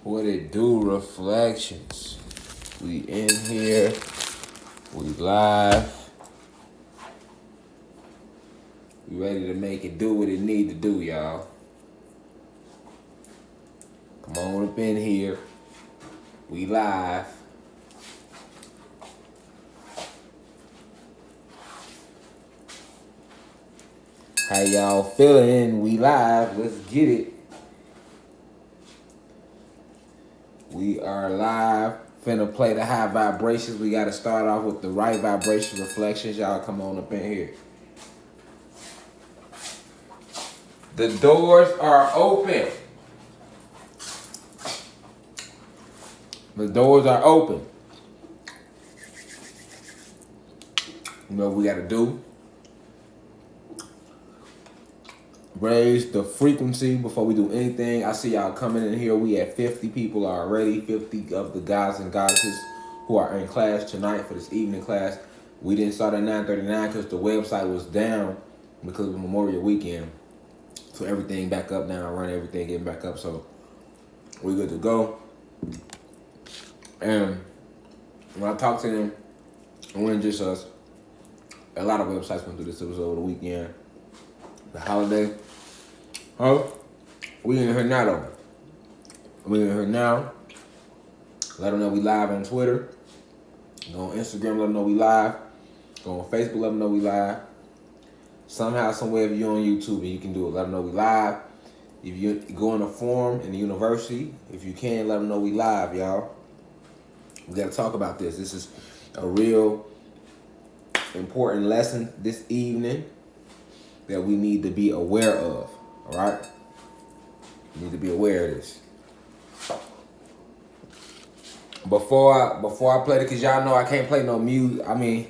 What it do, Reflections? We in here. We live. We ready to make it do what it need to do, y'all. Come on up in here. We live. How y'all feeling? We live. Let's get it. We are live. Finna play the high vibrations. We gotta start off with the right vibration reflections. Y'all come on up in here. The doors are open. The doors are open. You know what we gotta do? Raise the frequency before we do anything. I see y'all coming in here. We at 50 people already. 50 of the guys and goddesses who are in class tonight for this evening class. We didn't start at 9:39 because the website was down because of Memorial Weekend. So everything back up now, run everything getting back up. So we good to go. And when I talked to them, it wasn't just us. A lot of websites went through this. It was over the weekend. The holiday. Huh? We in here now though. We in here now. Let them know we live on Twitter. Go on Instagram, let them know we live. Go on Facebook, let them know we live. Somehow, somewhere, if you're on YouTube and you can do it, let them know we live. If you go in a forum in the university, if you can, let them know we live, y'all. We got to talk about this. This is a real important lesson this evening that we need to be aware of, all right? We need to be aware of this. Before I play it, because y'all know I can't play no music. I mean,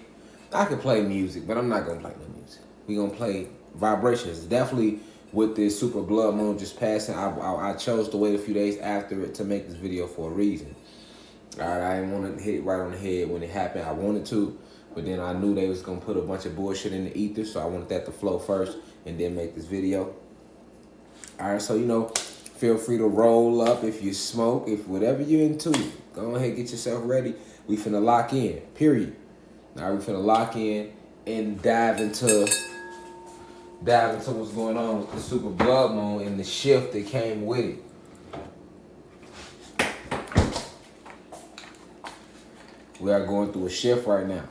I can play music, but I'm not going to play no music. We're going to play vibrations. Definitely with this super blood moon just passing, I chose to wait a few days after it to make this video for a reason. All right, I didn't want to hit it right on the head when it happened. I wanted to, but then I knew they was going to put a bunch of bullshit in the ether, so I wanted that to flow first and then make this video. All right, so, you know, feel free to roll up if you smoke, if whatever you're into. Go ahead, get yourself ready. We finna lock in, period. All right, we finna lock in and dive into what's going on with the super blood moon and the shift that came with it. We are going through a shift right now.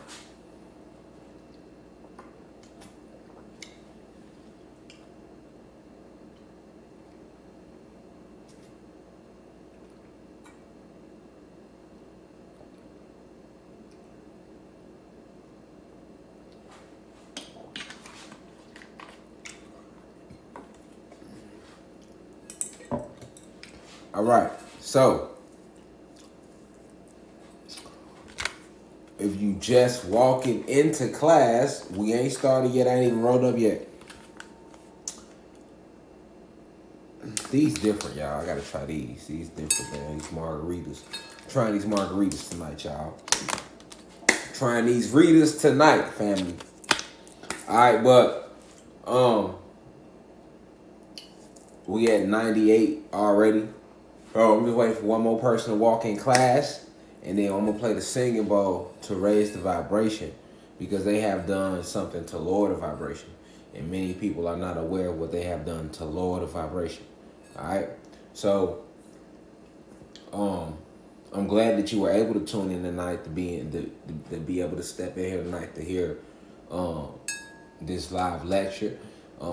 All right, so if you just walking into class, we ain't started yet. I ain't even rolled up yet. These different, y'all. I gotta try these. These different, man. These margaritas. I'm trying these margaritas tonight, y'all. Trying these readers tonight, family. All right, but we at 98 already. Oh, I'm just waiting for one more person to walk in class, and then I'm gonna play the singing bowl to raise the vibration, because they have done something to lower the vibration, and many people are not aware of what they have done to lower the vibration. All right, so I'm glad that you were able to tune in tonight to be able to step in here tonight to hear this live lecture.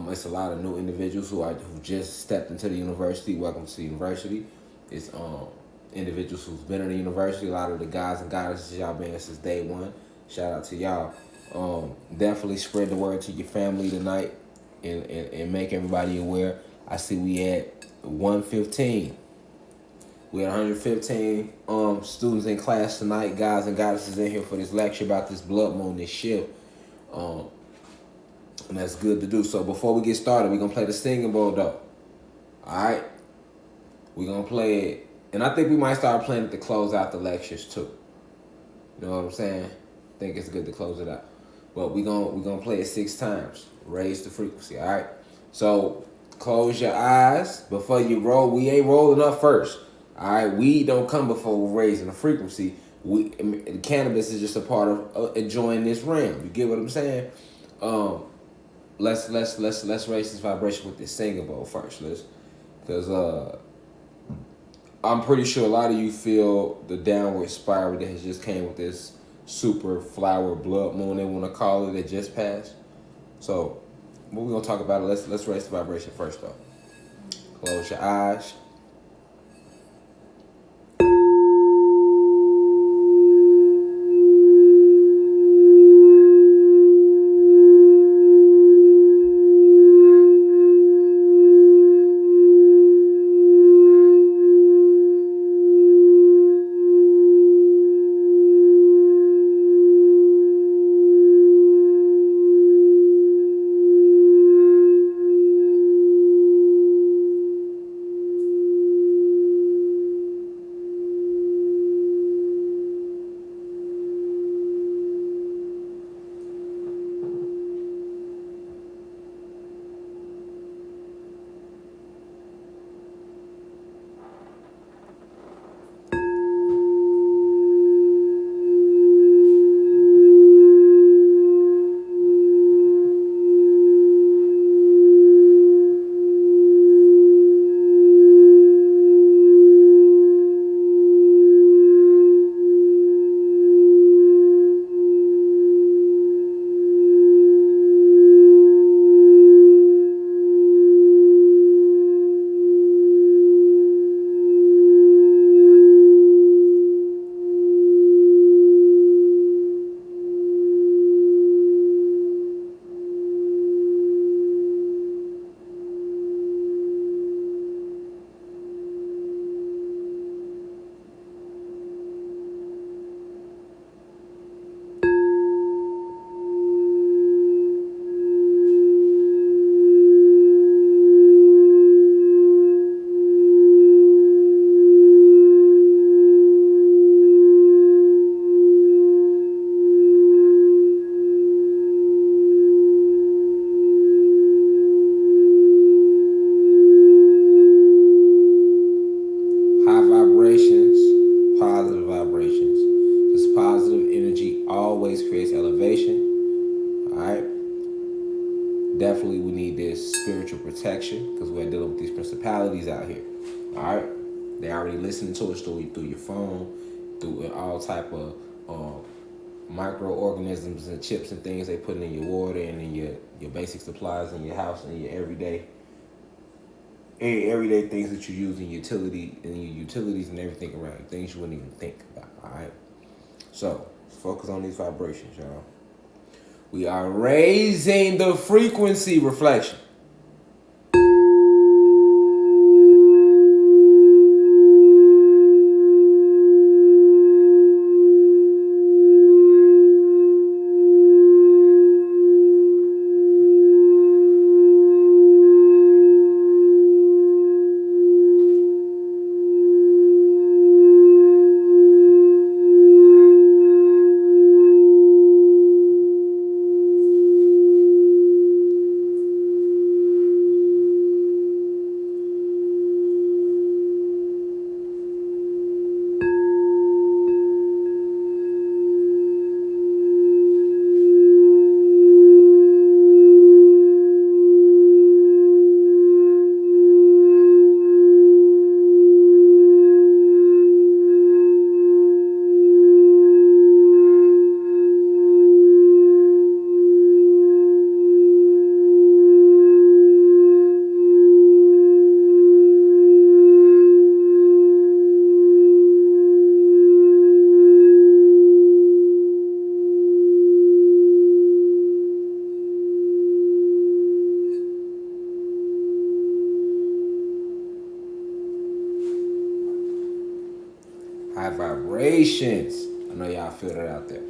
It's a lot of new individuals who just stepped into the university. Welcome to the university. It's individuals who've been in the university. A lot of the guys and goddesses, y'all been here since day one. Shout out to y'all. Definitely spread the word to your family tonight and make everybody aware. I see we at 115. We had 115 students in class tonight, guys and goddesses in here for this lecture about this blood moon, this shift. And that's good to do. So before we get started, we're going to play the singing bowl, though. All right? We're going to play it. And I think we might start playing it to close out the lectures, too. You know what I'm saying? I think it's good to close it out. But we're gonna play it 6 times. Raise the frequency, all right? So close your eyes before you roll. We ain't rolling up first. All right, weed don't come before raising the frequency. Cannabis is just a part of enjoying this realm. You get what I'm saying? Um, let's raise this vibration with this singing bowl first, let's, because I'm pretty sure a lot of you feel the downward spiral that has just came with this super flower blood moon, they want to call it, that just passed. So what we're gonna talk about it. Let's raise the vibration first though. Close your eyes. High vibrations, positive vibrations. This positive energy always creates elevation. All right. Definitely, we need this spiritual protection because we're dealing with these principalities out here. All right. They already listening to us through your phone, through all type of microorganisms and chips and things they put in your water and in your basic supplies in your house and your everyday things that you use in your utilities and everything around, things you wouldn't even think about. All right. So focus on these vibrations, y'all. We are raising the frequency reflection. High vibrations. I know y'all feel that out there.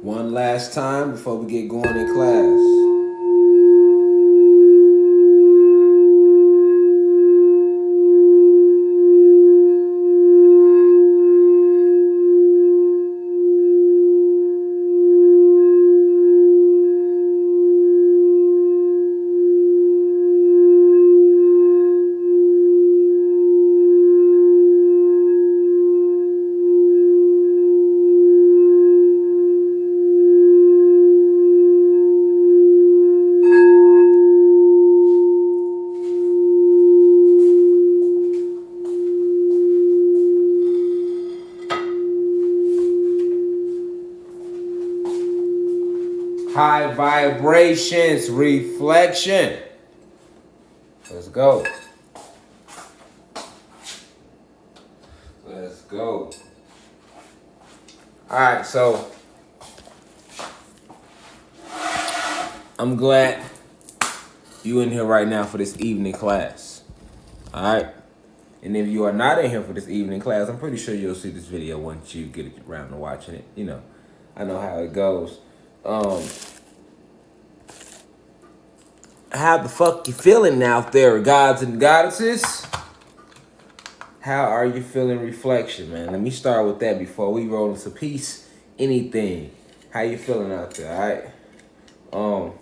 One last time before we get going in class. high vibrations, reflection. Let's go. Let's go. All right, so I'm glad you in here right now for this evening class. All right. And if you are not in here for this evening class, I'm pretty sure you'll see this video once you get around to watching it. You know, I know how it goes. How the fuck you feeling out there, gods and goddesses? How are you feeling, reflection, man? Let me start with that before we roll into peace, anything. How you feeling out there, all right?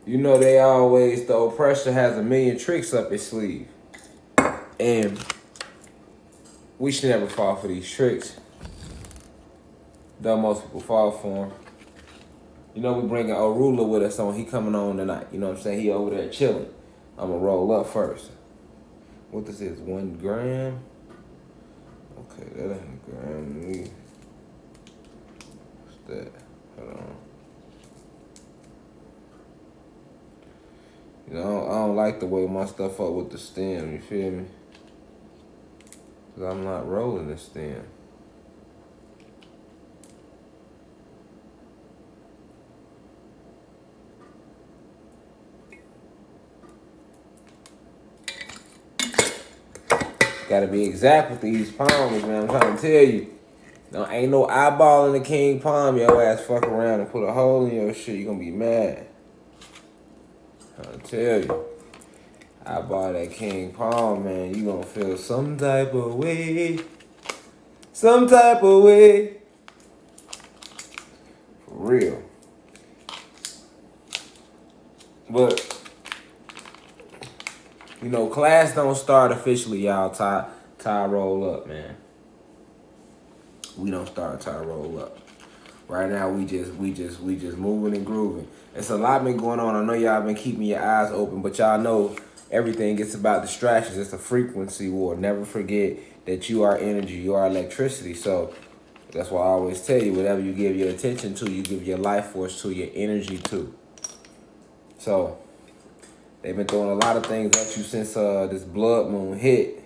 You know they always, the oppressor has a million tricks up his sleeve. And we should never fall for these tricks. Though most people fall for them. You know we bringing a ruler with us on, he coming on tonight. You know what I'm saying? He over there chilling. I'm gonna roll up first. What this is, 1 gram? Okay, that ain't a gram. What's that? Hold on. You know, I don't like the way my stuff up with the stem, you feel me? Because I'm not rolling the stem. Gotta be exact with these palms, man. I'm trying to tell you. No, ain't no eyeball in the king palm. Your ass fuck around and put a hole in your shit. You gonna be mad. I'm trying to tell you. Eyeball that king palm, man. You gonna feel some type of way. Some type of way. For real. But, you know, class don't start officially, y'all. Tie roll up, man. We don't start tie roll up. Right now, we just moving and grooving. It's a lot been going on. I know y'all been keeping your eyes open, but y'all know everything gets about distractions. It's a frequency war. Never forget that you are energy. You are electricity. So that's why I always tell you, whatever you give your attention to, you give your life force to, your energy to. So they've been throwing a lot of things at you since this blood moon hit.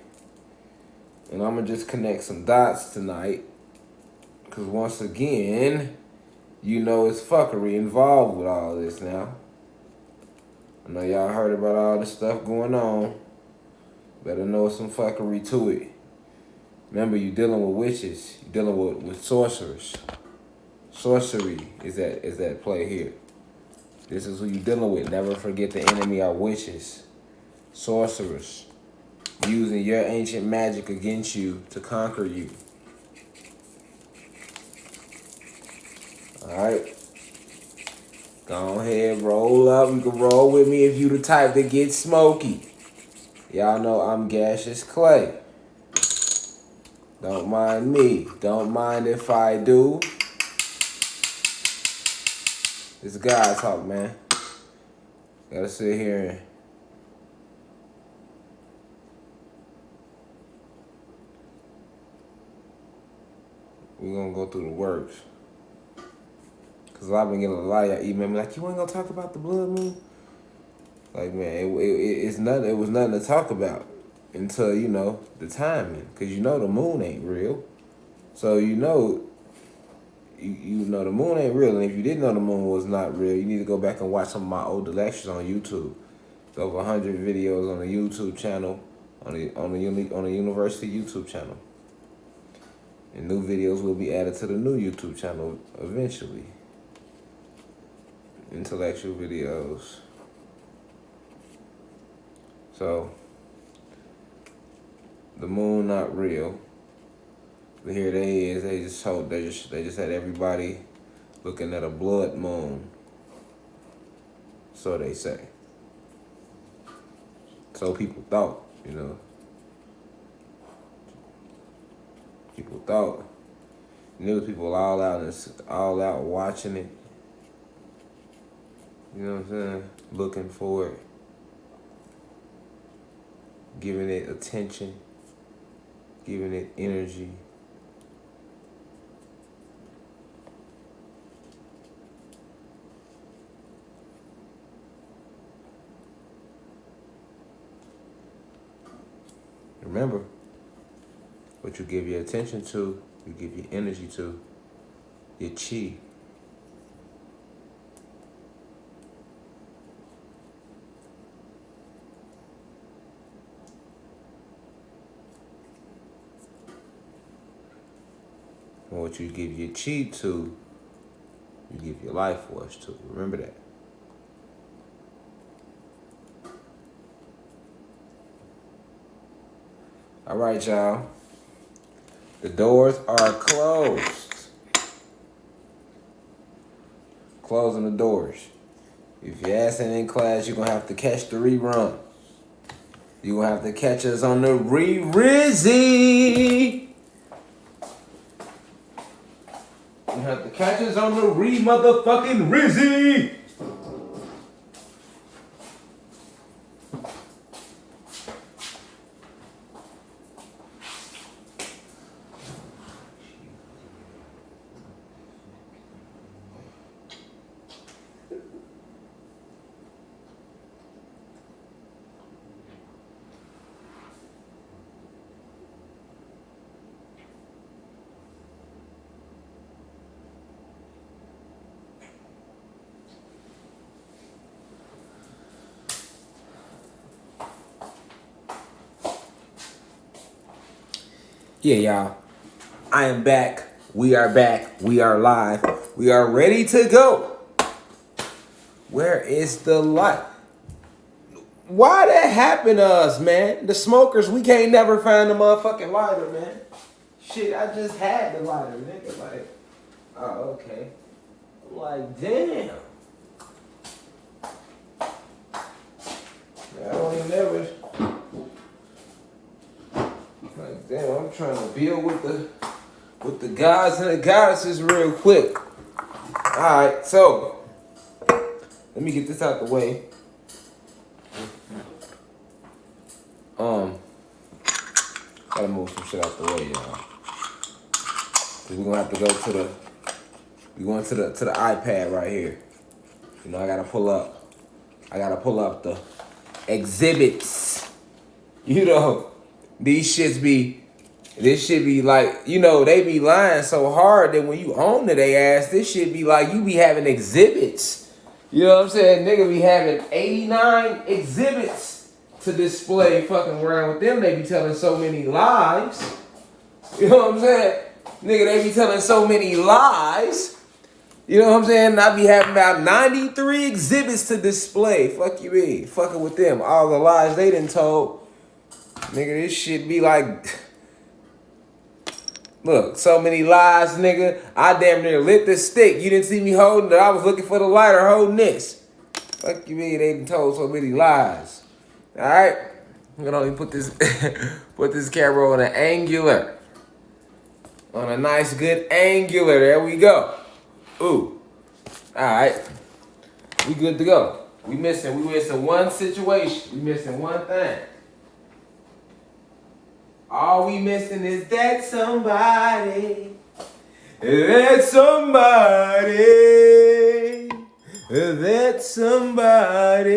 And I'm going to just connect some dots tonight. Because once again, you know it's fuckery involved with all this now. I know y'all heard about all this stuff going on. Better know some fuckery to it. Remember, you dealing with witches. You dealing with sorcerers. Sorcery is that play here. This is who you dealing with. Never forget the enemy are witches. Sorcerers. Using your ancient magic against you to conquer you. Alright. Go ahead, roll up. You can roll with me if you the type that gets smoky. Y'all know I'm gaseous clay. Don't mind me. Don't mind if I do. It's God talk, man. Gotta sit here and we're gonna go through the works. Cause I've been getting a lot of y'all email me like, you ain't gonna talk about the blood moon? Like, man, it's nothing. It was nothing to talk about until, you know, the timing. Cause you know the moon ain't real. So you know the moon ain't real. And if you didn't know the moon was not real, you need to go back and watch some of my older lectures on YouTube. It's over 100 videos on the YouTube channel, on the university YouTube channel. And new videos will be added to the new YouTube channel eventually. Intellectual videos. So, the moon not real. But here they is. They just had everybody looking at a blood moon. So they say. So people thought, you know. People thought. And there was people all out watching it. You know what I'm saying? Looking for it. Giving it attention. Giving it energy. Remember, what you give your attention to, you give your energy to, your chi. And what you give your chi to, you give your life force to. Remember that. All right, y'all. The doors are closed. Closing the doors. If your ass ain't in class, you're going to have to catch the rerun. You're going to have to catch us on the re-rizzy. You have to catch us on the re-motherfucking rizzy. Yeah, y'all. I am back. We are back. We are live. We are ready to go. Where is the light? Why that happened to us, man? The smokers, we can't never find the motherfucking lighter, man. Shit, I just had the lighter, nigga. Like, oh, okay. I'm like, damn. I don't even ever. Like, damn, I'm trying to build with the gods and the goddesses real quick. Alright, so let me get this out the way. Gotta move some shit out the way, y'all. Cause we're gonna have to go to the iPad right here. You know, I gotta pull up the exhibits. You know, this shit be like, you know, they be lying so hard that when you own to they ass, this shit be like you be having exhibits. You know what I'm saying? Nigga be having 89 exhibits to display fucking around with them. They be telling so many lies. You know what I'm saying? Nigga, they be telling so many lies. You know what I'm saying? I be having about 93 exhibits to display. Fuck you be. Fucking with them. All the lies they done told. Nigga, this shit be like... Look, so many lies, nigga. I damn near lit the stick. You didn't see me holding it. I was looking for the lighter holding this. Fuck you mean? They done told so many lies. Alright? I'm gonna only put this camera on an angular. On a nice, good angular. There we go. Ooh. Alright. We good to go. We missing one situation. We missing one thing. All we missing is that somebody. That somebody. That somebody.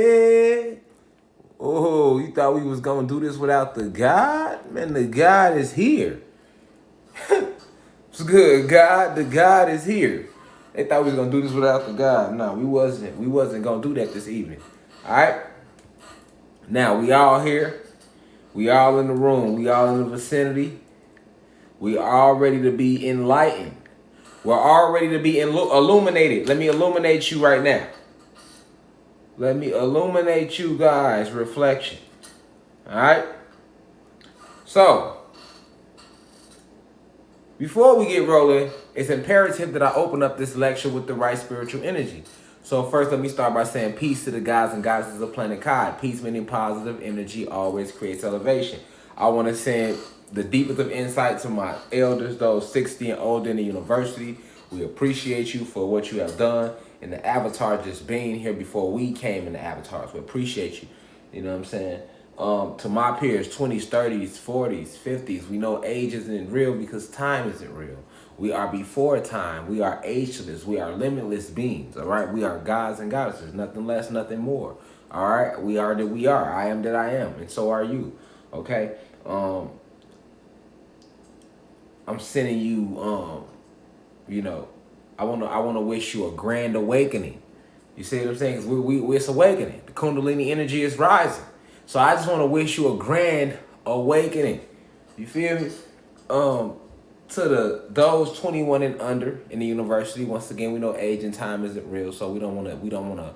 Oh, you thought we was gonna do this without the God? Man, the God is here. It's good, God. The God is here. They thought we was gonna do this without the God. No, we wasn't. We wasn't gonna do that this evening. Alright? Now we all here. We all in the room. We all in the vicinity. We all ready to be enlightened. We're all ready to be illuminated. Let me illuminate you right now. Let me illuminate you guys. Reflection. Alright? So, before we get rolling, it's imperative that I open up this lecture with the right spiritual energy. So first, let me start by saying peace to the gods and goddesses of planet Kai. Peace meaning positive energy always creates elevation. I want to send the deepest of insight to my elders, those 60 and older in the university. We appreciate you for what you have done. And the avatar just being here before we came in the avatars. We appreciate you. You know what I'm saying? To my peers, 20s, 30s, 40s, 50s, we know age isn't real because time isn't real. We are before time. We are ageless. We are limitless beings, all right? We are gods and goddesses, nothing less, nothing more, all right? We are that we are. I am that I am, and so are you, okay? Um, I'm sending you, you know, I wanna wish you a grand awakening. You see what I'm saying? 'Cause it's awakening. The Kundalini energy is rising. So I just want to wish you a grand awakening. You feel me? To those 21 and under in the university. Once again, we know age and time isn't real, so we don't wanna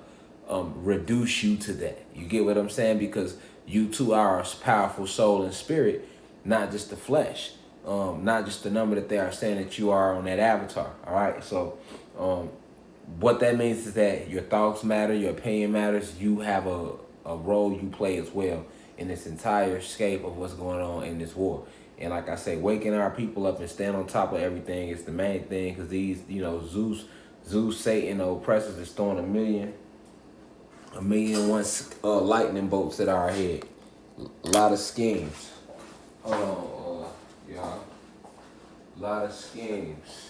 reduce you to that. You get what I'm saying? Because you too are a powerful soul and spirit, not just the flesh, not just the number that they are saying that you are on that avatar. All right, so what that means is that your thoughts matter, your opinion matters. You have a role you play as well in this entire scape of what's going on in this war. And like I say, waking our people up and stand on top of everything is the main thing, because these, Zeus, Satan, the oppressors is throwing a million once lightning bolts at our head. A lot of schemes. Hold on, y'all. A lot of schemes.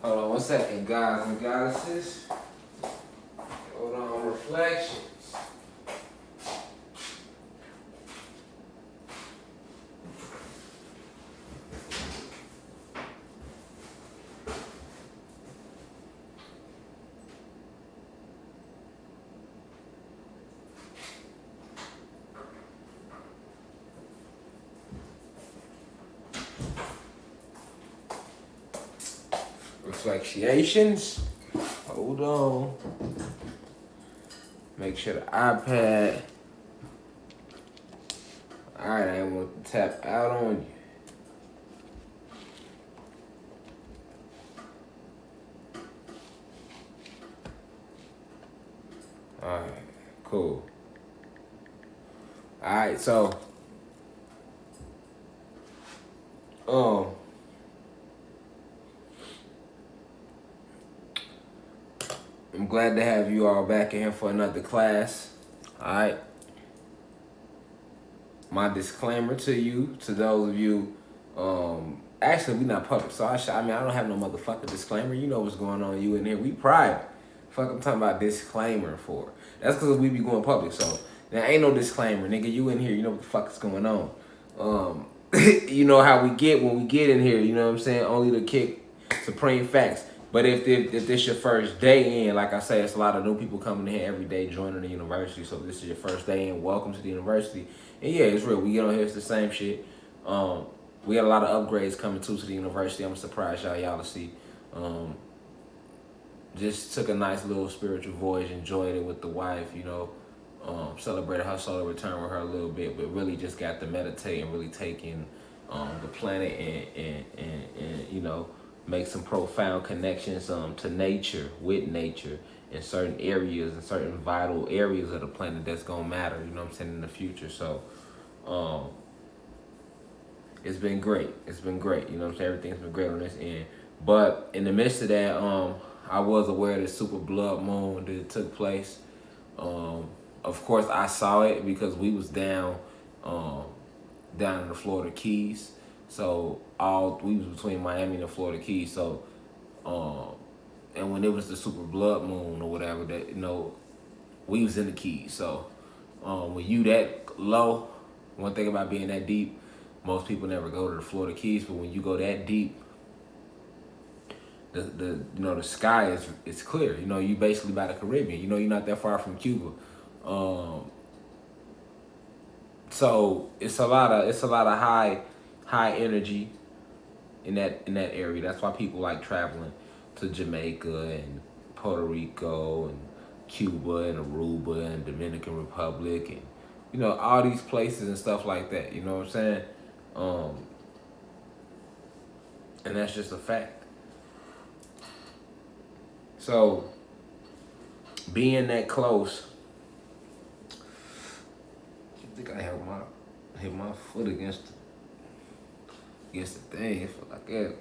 Hold on one second, guys and goddesses. Hold on, reflections. Reflections. Hold on. Make sure the iPad. Alright, I ain't want to tap out on you. Alright, cool. Alright, so I'm glad to have you all back in here for another class. Alright. My disclaimer to you, to those of you, actually we not public, so I don't have no motherfucking disclaimer. You know what's going on, you in here. We private. Fuck, I'm talking about disclaimer for. That's because we be going public, so there ain't no disclaimer, nigga. You in here, you know what the fuck is going on. You know how we get when we get in here, you know what I'm saying? Only to kick supreme facts. But if this your first day in, like I say, it's a lot of new people coming in here every day joining the university. So if this is your first day in, welcome to the university. And yeah, it's real. We get on here, it's the same shit. We got a lot of upgrades coming to the university. I'm surprised y'all to see. Just took a nice little spiritual voyage, enjoyed it with the wife, celebrated her solar return with her a little bit, but really just got to meditate and really take in the planet and make some profound connections to nature, with nature, in certain areas and certain vital areas of the planet that's gonna matter, you know what I'm saying, in the future. So it's been great. It's been great, you know what I'm saying? Everything's been great on this end. But in the midst of that, I was aware of the super blood moon that took place. Of course I saw it because we was down in the Florida Keys. So we was between Miami and the Florida Keys. So, and when it was the super blood moon or whatever, that we was in the Keys. So, when you that low, one thing about being that deep, most people never go to the Florida Keys. But when you go that deep, the sky is clear. You basically by the Caribbean. You're not that far from Cuba. So it's a lot of high energy in that area. That's why people like traveling to Jamaica and Puerto Rico and Cuba and Aruba and Dominican Republic and all these places and stuff like that. You know what I'm saying? And that's just a fact. So being that close, I think I hit my foot against the thing. It felt like it.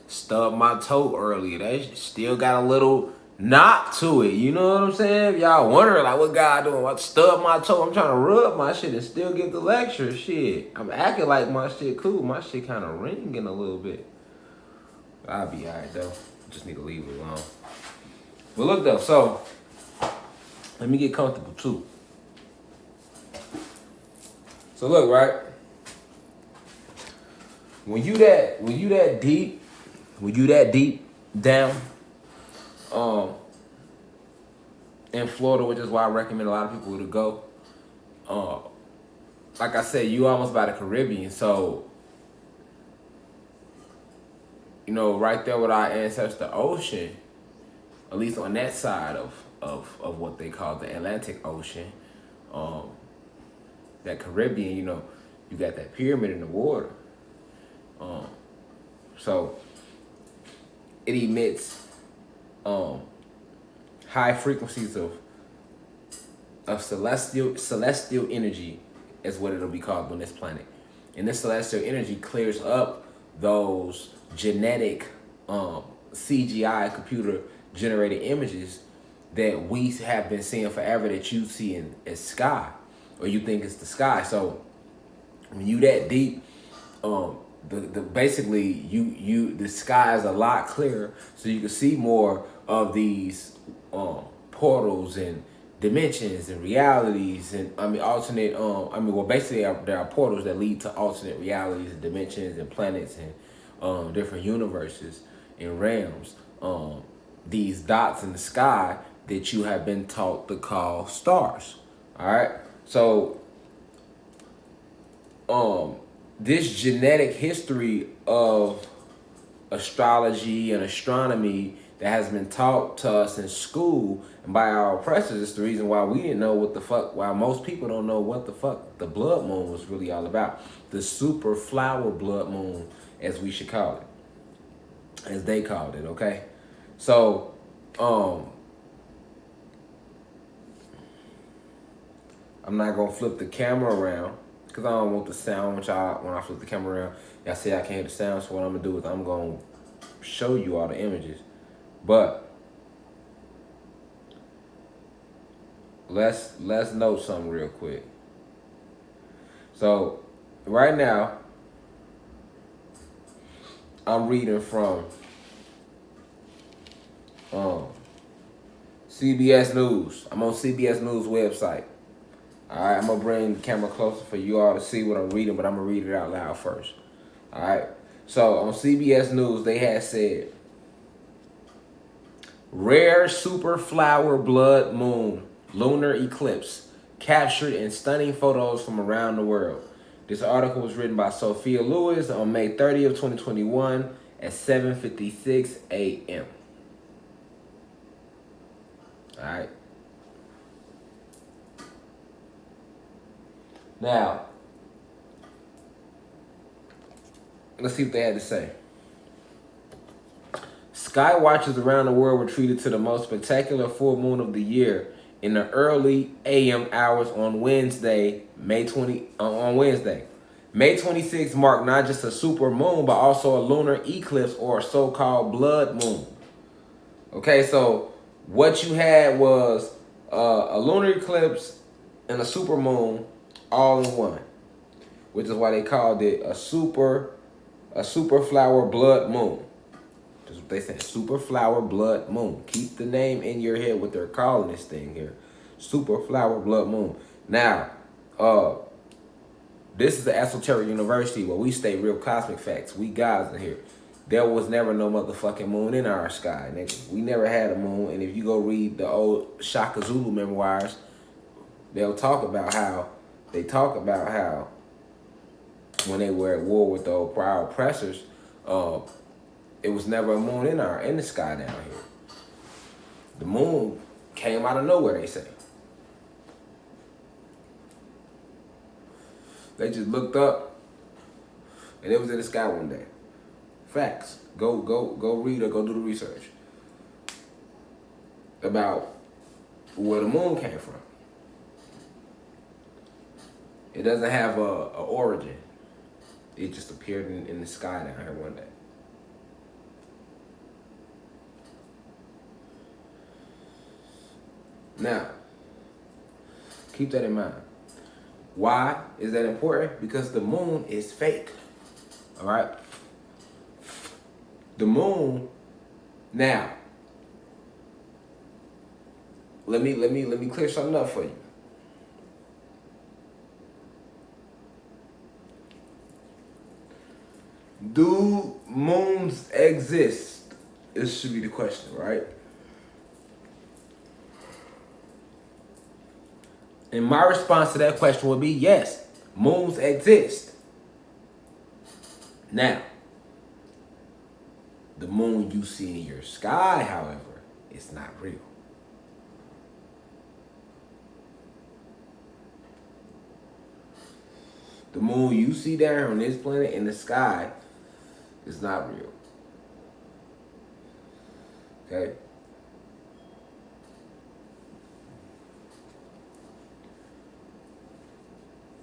Stubbed my toe earlier. That still got a little knock to it. You know what I'm saying? If y'all wondering like what God doing, I stub my toe, I'm trying to rub my shit and still give the lecture. Shit, I'm acting like my shit cool. My shit kind of ringing a little bit. I'll be alright though. Just need to leave it alone. But look though, so let me get comfortable too. So look, right? When you that deep down, in Florida, which is why I recommend a lot of people to go. Like I said, you almost by the Caribbean, so you know, right there with our ancestor ocean, at least on that side of what they call the Atlantic Ocean, that Caribbean, you know, you got that pyramid in the water. So it emits high frequencies of celestial energy is what it'll be called on this planet. And this celestial energy clears up those genetic CGI computer generated images that we have been seeing forever that you see in as sky, or you think it's the sky. So when you that deep, the basically the sky is a lot clearer, so you can see more of these portals and dimensions and realities, and I mean alternate well basically there are portals that lead to alternate realities and dimensions and planets and different universes and realms. These dots in the sky that you have been taught to call stars. All right, so this genetic history of astrology and astronomy that has been taught to us in school and by our oppressors is the reason why we didn't know what the fuck, why most people don't know what the fuck the blood moon was really all about. The super flower blood moon, as we should call it, as they called it, okay? So, I'm not gonna flip the camera around because I don't want the sound, which when I flip the camera around, y'all see I can't hear the sound, so what I'm gonna do is I'm gonna show you all the images. But let's note something real quick. So right now I'm reading from CBS News. I'm on CBS News website. All right, I'm gonna bring the camera closer for you all to see what I'm reading, but I'm gonna read it out loud first. All right. So on CBS News, they had said, rare super flower blood moon lunar eclipse captured in stunning photos from around the world. This article was written by Sophia Lewis on May 30th, 2021 at 7:56 a.m. All right. Now, let's see what they had to say. Sky watchers around the world were treated to the most spectacular full moon of the year in the early AM hours on Wednesday, May 26th marked not just a super moon, but also a lunar eclipse or a so-called blood moon. Okay, so what you had was a lunar eclipse and a super moon all in one, which is why they called it a super flower blood moon. That's what they said, super flower blood moon. Keep the name in your head what they're calling this thing here, super flower blood moon. Now, this is the esoteric university where we state real cosmic facts. We guys in here. There was never no motherfucking moon in our sky, nigga. We never had a moon. And if you go read the old Shaka Zulu memoirs, they'll talk about how when they were at war with the prior oppressors, it was never a moon in the sky down here. The moon came out of nowhere, they say. They just looked up and it was in the sky one day. Facts. Go read or go do the research about where the moon came from. It doesn't have a origin. It just appeared in the sky down here one day. Now, keep that in mind. Why is that important? Because the moon is fake. All right? The moon, now, let me clear something up for you. Do moons exist? This should be the question, right? And my response to that question would be yes, moons exist. Now, the moon you see in your sky, however, is not real. The moon you see down on this planet in the sky is not real. Okay?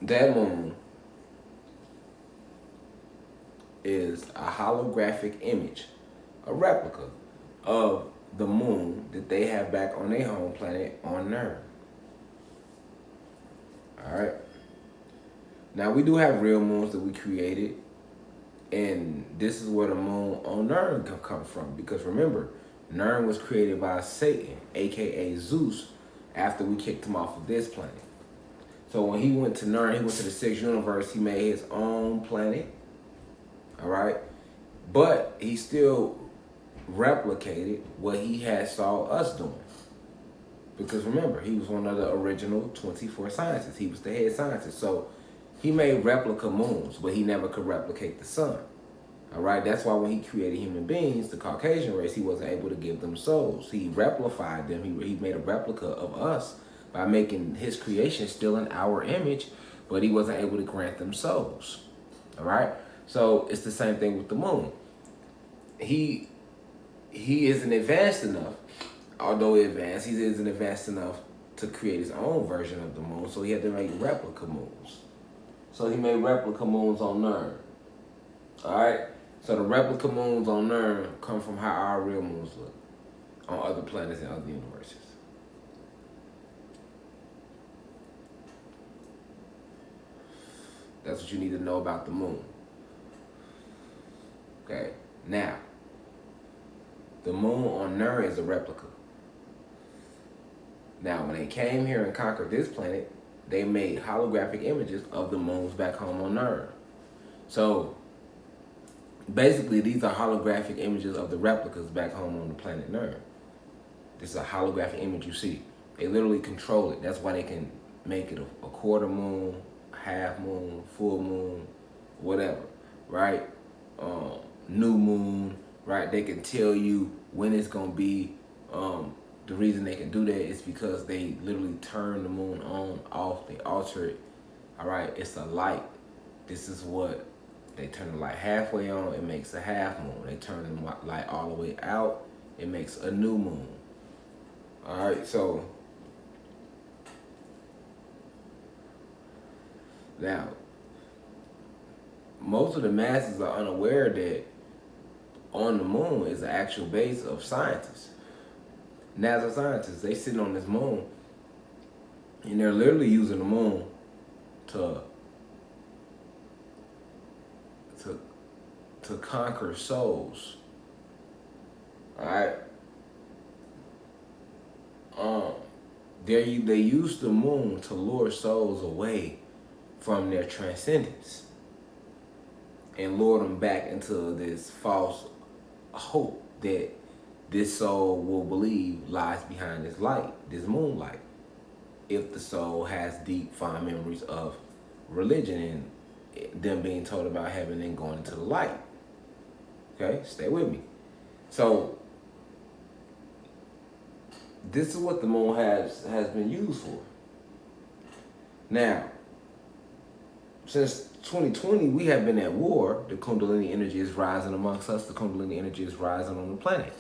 That moon is a holographic image, a replica of the moon that they have back on their home planet on Nern. Alright? Now, we do have real moons that we created, and this is where the moon on Nern can come from. Because remember, Nern was created by Satan, aka Zeus, after we kicked him off of this planet. So when he went to Nern, he went to the sixth universe, he made his own planet. Alright? But he still replicated what he had saw us doing. Because remember, he was one of the original 24 scientists. He was the head scientist. So he made replica moons, but he never could replicate the sun. All right, that's why when he created human beings, the Caucasian race, he wasn't able to give them souls. He replified them. He made a replica of us by making his creation still in our image, but he wasn't able to grant them souls. All right, so it's the same thing with the moon. He isn't advanced enough, although advanced, he isn't advanced enough to create his own version of the moon, so he had to make replica moons. So he made replica moons on Nern. Alright? So the replica moons on Nern come from how our real moons look on other planets and other universes. That's what you need to know about the moon. Okay? Now, the moon on Nern is a replica. Now, when they came here and conquered this planet, they made holographic images of the moons back home on Nern. So, basically, these are holographic images of the replicas back home on the planet Nern. This is a holographic image you see. They literally control it. That's why they can make it a quarter moon, half moon, full moon, whatever, right? New moon, right? They can tell you when it's going to be. The reason they can do that is because they literally turn the moon on, off, they alter it. All right, it's a light. This is what they turn the light halfway on, it makes a half moon. They turn the light all the way out, it makes a new moon. All right, so now most of the masses are unaware that on the moon is the actual base of scientists. NASA scientists, they sitting on this moon and they're literally using the moon to conquer souls. Alright? They use the moon to lure souls away from their transcendence and lure them back into this false hope that this soul will believe lies behind this light, this moonlight. If the soul has deep, fond memories of religion and them being told about heaven and going into the light. Okay, stay with me. So, this is what the moon has been used for. Now, since 2020, we have been at war. The Kundalini energy is rising amongst us. The Kundalini energy is rising on the planet.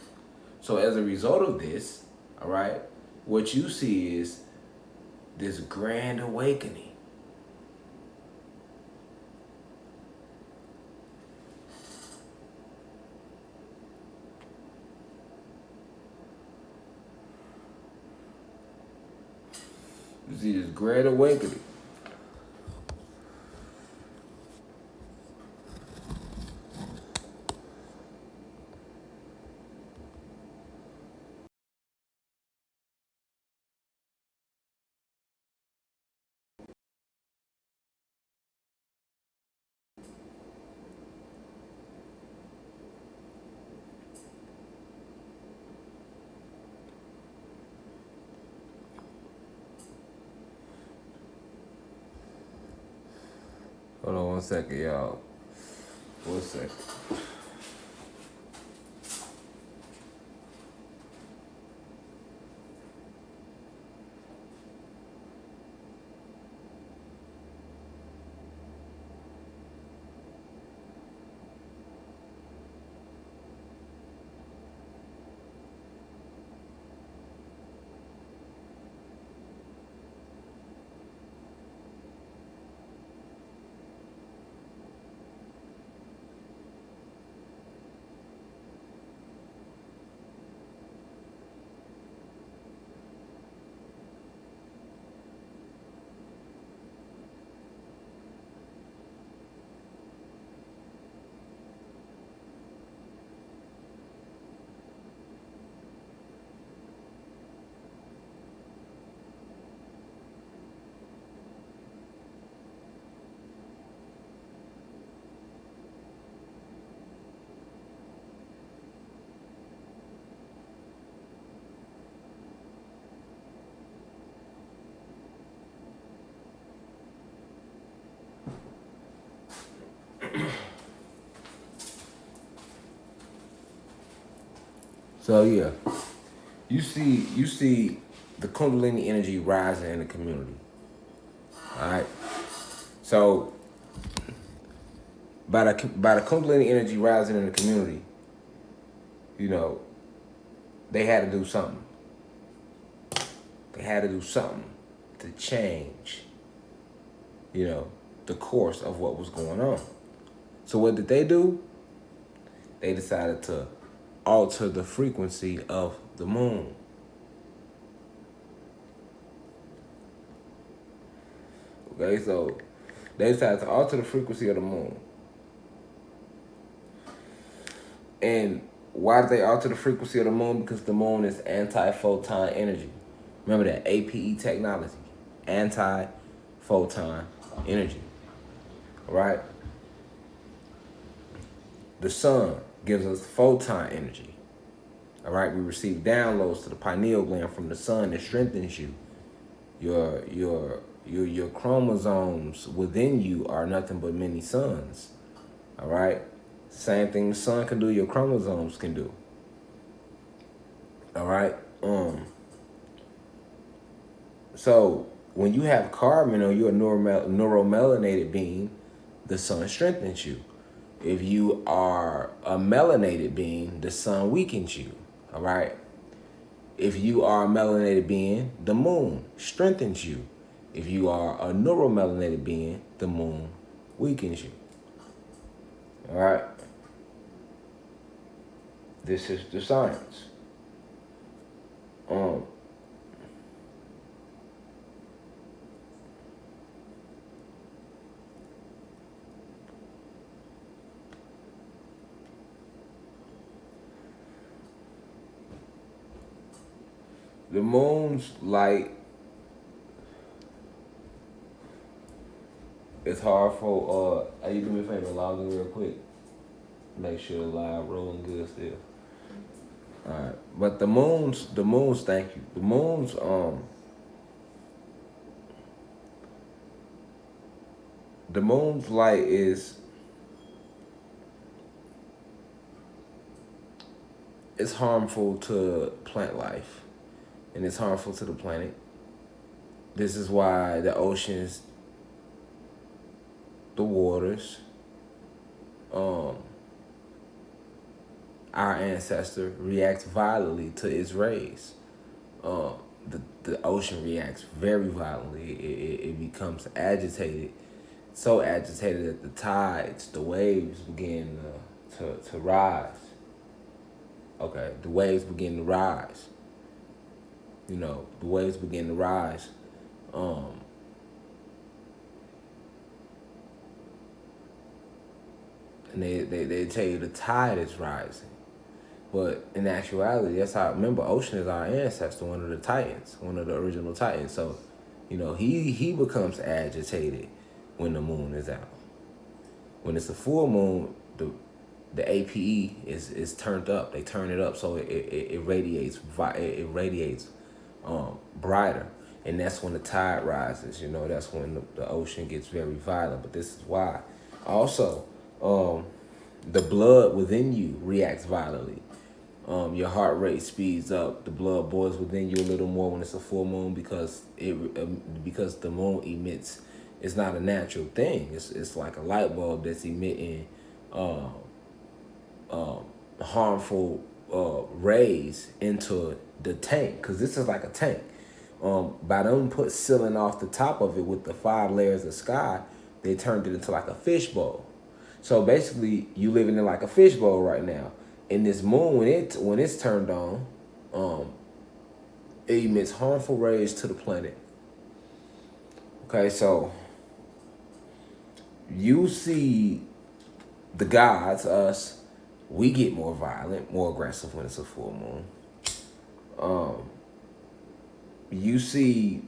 So as a result of this, all right, what you see is this grand awakening. You see this great awakening. Hold on 1 second, y'all. 1 second. So yeah, you see the Kundalini energy rising in the community. All right. So by the Kundalini energy rising in the community, you know, they had to do something. They had to do something to change, you know, the course of what was going on. So what did they do? They decided to alter the frequency of the moon. Okay, so they decided to alter the frequency of the moon. And why did they alter the frequency of the moon? Because the moon is anti-photon energy. Remember that APE technology, anti-photon energy. All right. The sun gives us photon energy. All right. We receive downloads to the pineal gland from the sun that strengthens you. Your chromosomes within you are nothing but many suns. All right. Same thing the sun can do, your chromosomes can do. All right. So when you have carbon or you're a neuromelanated being, the sun strengthens you. If you are a melanated being, the sun weakens you. All right. If you are a melanated being, the moon strengthens you. If you are a neuromelanated being, the moon weakens you. All right. This is the science. The moon's light is hard for you do me a favor, log in real quick. Make sure the live rolling good still. Alright. But the moon's thank you. The moon's light is it's harmful to plant life and it's harmful to the planet. This is why the oceans, the waters, our ancestor reacts violently to its rays. The ocean reacts very violently. It becomes agitated, so agitated that the tides, the waves begin to rise. Okay, the waves begin to rise. You know, the waves begin to rise, Um, and they tell you the tide is rising. But in actuality, that's how, remember, Ocean is our ancestor, one of the Titans, one of the original Titans. So, he becomes agitated when the moon is out. When it's a full moon, the APE is turned up. They turn it up so it radiates brighter, and that's when the tide rises. That's when the ocean gets very violent. But this is why, also, the blood within you reacts violently. Your heart rate speeds up. The blood boils within you a little more when it's a full moon because because the moon emits. It's not a natural thing. It's like a light bulb that's emitting harmful rays into the tank, because this is like a tank. By them sealing off the top of it with the 5 layers of sky, they turned it into like a fishbowl. So basically, you living in like a fishbowl right now. And this moon, when it's turned on, it emits harmful rays to the planet. Okay, so you see the gods, us, we get more violent, more aggressive when it's a full moon. You see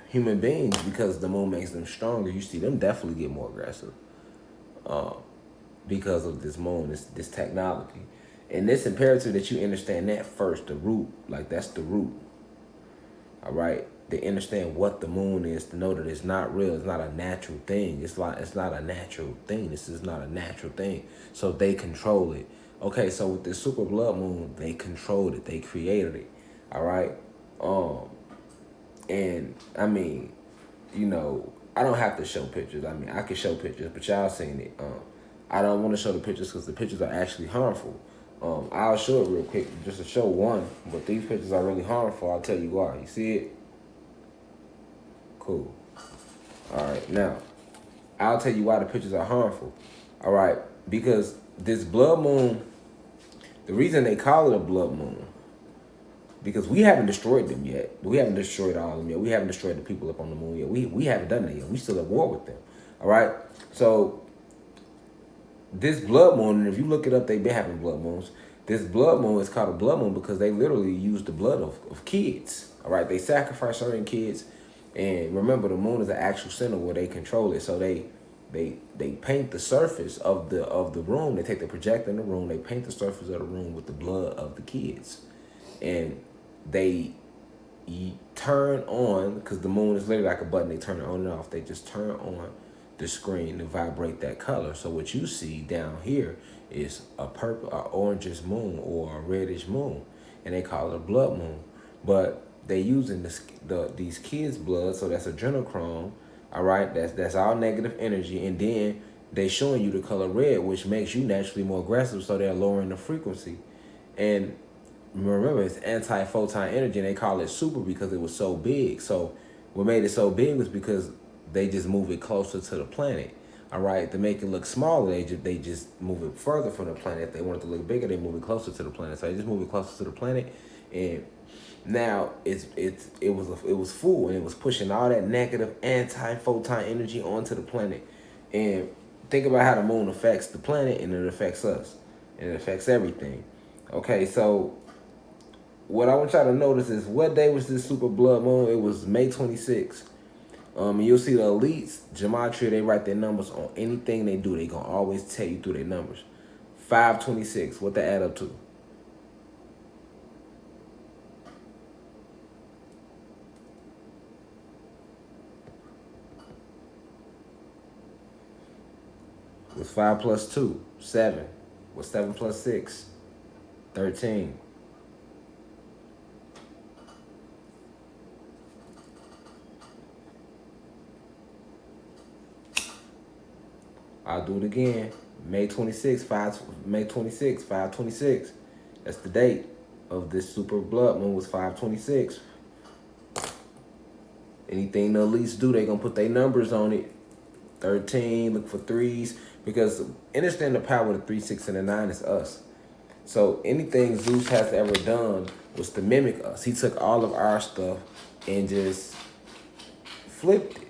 human beings, because the moon makes them stronger, you see them definitely get more aggressive because of this moon, this technology. And it's imperative that you understand that first, the root, like that's the root. All right, to understand what the moon is, to know that it's not real, it's not a natural thing. It's not a natural thing. This is not a natural thing. So they control it. Okay, so with this super blood moon, they controlled it. They created it. All right. And I mean, I don't have to show pictures. I mean, I can show pictures, but y'all seen it. I don't want to show the pictures because the pictures are actually harmful. I'll show it real quick just to show one, but these pictures are really harmful. I'll tell you why. You see it? Cool. All right, now I'll tell you why the pictures are harmful. All right, because this blood moon, the reason they call it a blood moon, because we haven't destroyed them yet. We haven't destroyed all of them yet. We haven't destroyed the people up on the moon yet. We haven't done that yet. We still at war with them. All right, so this blood moon, and if you look it up, they've been having blood moons. This blood moon is called a blood moon because they literally use the blood of kids. All right, they sacrifice certain kids, and remember, the moon is an actual center where they control it. So they paint the surface of the room. They take the projector in the room. They paint the surface of the room with the blood of the kids, and they turn on, because the moon is literally like a button. They turn it on and off. They just turn on the screen to vibrate that color. So what you see down here is a purple, a orangish moon or a reddish moon, and they call it a blood moon. But they using these kids' blood, so that's adrenochrome. All right, that's all negative energy, and then they showing you the color red, which makes you naturally more aggressive. So they're lowering the frequency, and remember, it's anti-photon energy, and they call it super because it was so big. So what made it so big was because they just move it closer to the planet. All right, to make it look smaller, they just move it further from the planet. If they want it to look bigger, they move it closer to the planet. So they just move it closer to the planet, and now it was full, and it was pushing all that negative anti-photon energy onto the planet. And think about how the moon affects the planet, and it affects us, and it affects everything. Okay, so what I want y'all to notice is, what day was this super blood moon? It was May 26th. You'll see the elites, gematria, they write their numbers on anything they do. They gonna always tell you through their numbers. 526, what they add up to? What's 5 plus 2? 7. What's 7 plus 6? 13. I'll do it again. May 26, 526. That's the date of this super blood moon, was 526. Anything the elites do, they gonna put their numbers on it. 13, look for threes, because understand the power of the 3, 6, and the 9 is us. So anything Zeus has ever done was to mimic us. He took all of our stuff and just flipped it.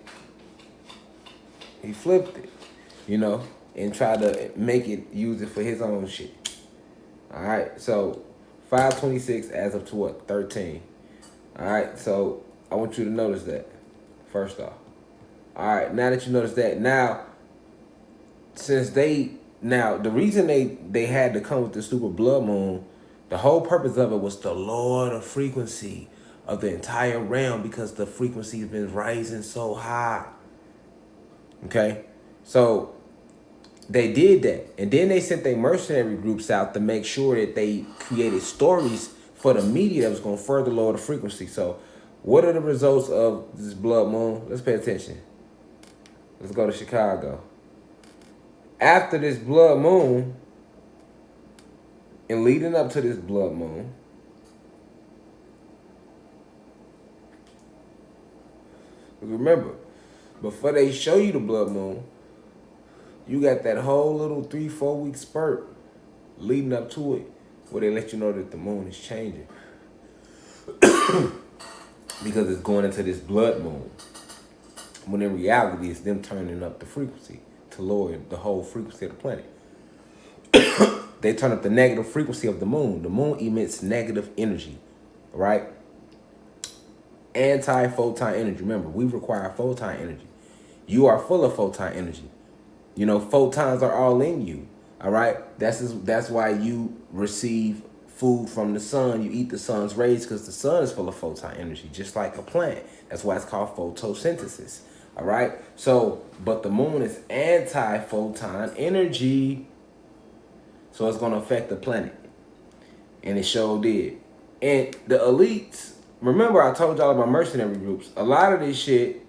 He flipped it, you know, and tried to make it, use it for his own shit. All right, so 526 adds up to what? 13. All right, so I want you to notice that, first off. All right, now that you notice that, now, the reason they had to come with the super blood moon, the whole purpose of it was to lower the frequency of the entire realm because the frequency has been rising so high. Okay, so they did that, and then they sent their mercenary groups out to make sure that they created stories for the media that was going to further lower the frequency. So, what are the results of this blood moon? Let's pay attention. Let's go to Chicago. After this blood moon, and leading up to this blood moon, remember, before they show you the blood moon, you got that whole little 3-4 week spurt leading up to it where they let you know that the moon is changing. Because it's going into this blood moon. When in reality, it's them turning up the frequency to lower the whole frequency of the planet. They turn up the negative frequency of the moon. The moon emits negative energy, right? Anti-photon energy. Remember, we require photon energy. You are full of photon energy. You know, photons are all in you, all right? That's why you receive food from the sun. You eat the sun's rays because the sun is full of photon energy, just like a plant. That's why it's called photosynthesis, all right? So, but the moon is anti-photon energy, so it's going to affect the planet, and it sure did. And the elites, remember I told y'all about mercenary groups. A lot of this shit,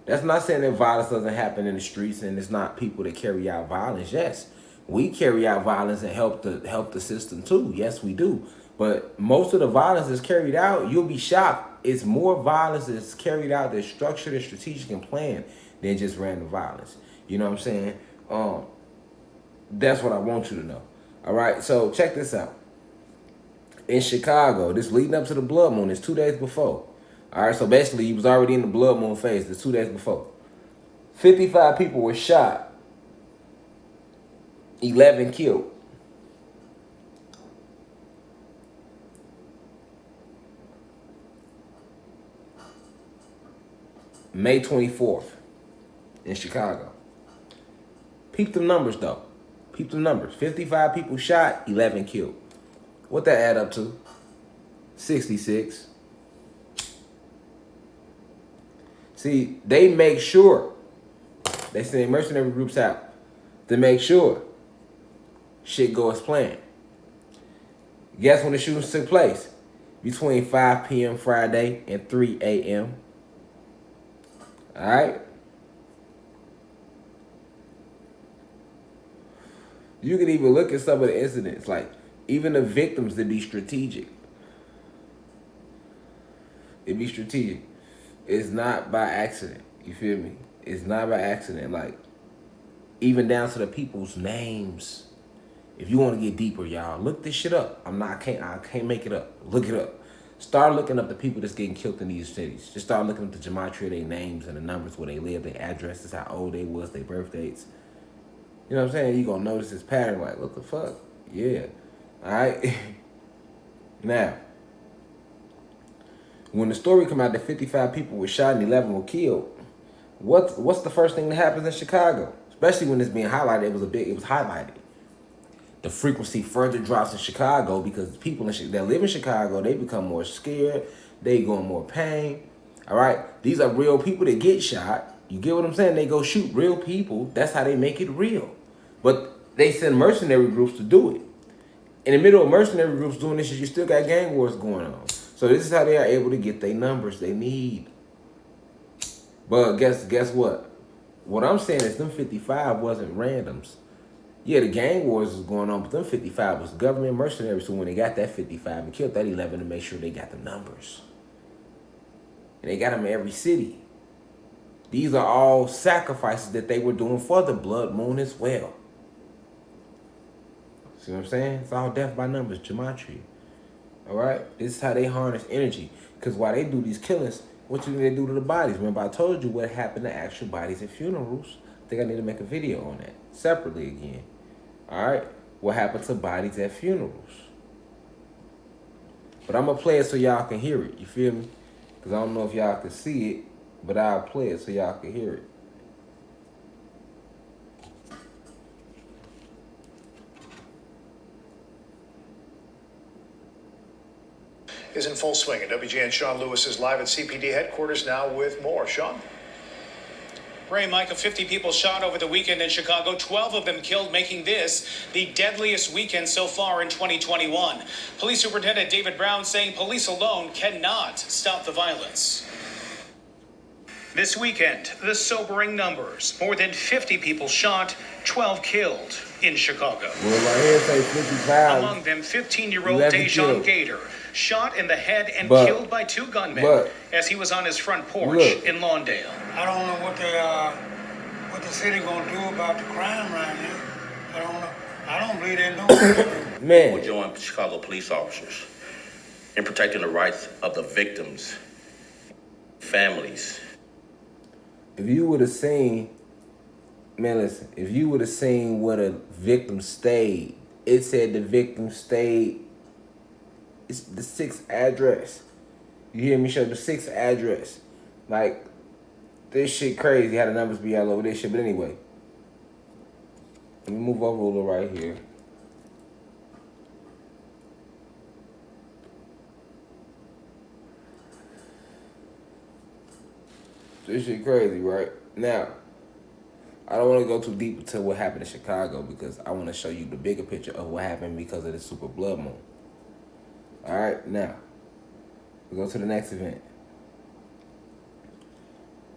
that's not saying that violence doesn't happen in the streets and it's not people that carry out violence. Yes, we carry out violence and help the system too. Yes, we do. But most of the violence that's carried out, you'll be shocked. It's more violence that's carried out that's structured and strategic and planned than just random violence. You know what I'm saying? That's what I want you to know. All right, so check this out. In Chicago, this leading up to the blood moon, it's 2 days before. All right, so basically, he was already in the blood moon phase. The 2 days before, 55 people were shot, 11 killed. May 24th in Chicago. Peep the numbers though. Peep the numbers. 55 people shot, 11 killed. What that add up to? 66. See, they make sure, they send mercenary groups out to make sure shit go as planned. Guess when the shootings took place? Between 5 p.m. Friday and 3 a.m. All right? You can even look at some of the incidents, like even the victims, to be strategic. It be strategic. It's not by accident. You feel me? It's not by accident. Like, even down to the people's names. If you want to get deeper, y'all, look this shit up. I can't make it up. Look it up. Start looking up the people that's getting killed in these cities. Just start looking up the gematria, their names and the numbers, where they live, their addresses, how old they was, their birth dates. You know what I'm saying? You're going to notice this pattern, like, what the fuck? Yeah. All right? Now, when the story come out that 55 people were shot and 11 were killed, what's the first thing that happens in Chicago? Especially when it's being highlighted, it was highlighted. The frequency further drops in Chicago because people that live in Chicago, they become more scared. They go in more pain. All right? These are real people that get shot. You get what I'm saying? They go shoot real people. That's how they make it real. But they send mercenary groups to do it. In the middle of mercenary groups doing this shit, you still got gang wars going on. So this is how they are able to get their numbers they need. But guess what? What I'm saying is them 55 wasn't randoms. Yeah, the gang wars was going on, but them 55 was government mercenaries. So when they got that 55 and killed that 11 to make sure they got the numbers. And they got them in every city. These are all sacrifices that they were doing for the blood moon as well. See what I'm saying? It's all death by numbers, gematria. All right? This is how they harness energy. Because while they do these killings, What you think they do to the bodies? Remember, I told you what happened to actual bodies at funerals. I think I need to make a video on that separately again. All right, what happened to bodies at funerals? But I'm gonna play it so y'all can hear it. You feel me? Because I don't know if y'all can see it, but I'll play it so y'all can hear it. Is in full swing. And WGN Sean Lewis is live at CPD headquarters now with more. Sean? Ray, Michael, 50 people shot over the weekend in Chicago, 12 of them killed, making this the deadliest weekend so far in 2021. Police Superintendent David Brown saying police alone cannot stop the violence. This weekend, the sobering numbers. More than 50 people shot, 12 killed in Chicago. Well, right here say 55. Among them, 15-year-old Dejon Gator, shot in the head and killed by two gunmen as he was on his front porch in Lawndale. I don't know what the city gonna do about the crime right here. I don't know. I don't believe they're doing Man. Will join Chicago police officers in protecting the rights of the victims, families. If you would have seen, man, listen, if you would have seen what a victim stayed, it said the victim stayed, it's the 6th address. You hear me? Show the 6th address. Like, this shit crazy how the numbers be all over this shit. But anyway, let me move over a little right here. This shit crazy, right? Now, I don't want to go too deep into what happened in Chicago because I want to show you the bigger picture of what happened because of the super blood moon. All right, now, we go to the next event.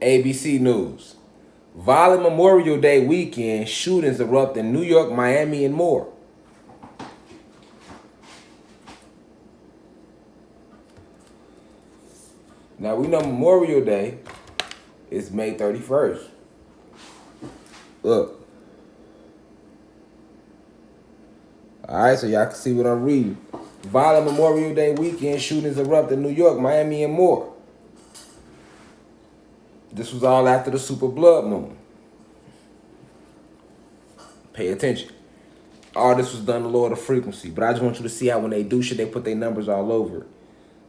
ABC News. Violent Memorial Day weekend, shootings erupt in New York, Miami, and more. Now, we know Memorial Day is May 31st. Look. All right, so y'all can see what I'm reading. Violent Memorial Day weekend, shootings erupt in New York, Miami, and more. This was all after the super blood moon. Pay attention. All this was done to lower the frequency, but I just want you to see how when they do shit, they put their numbers all over it.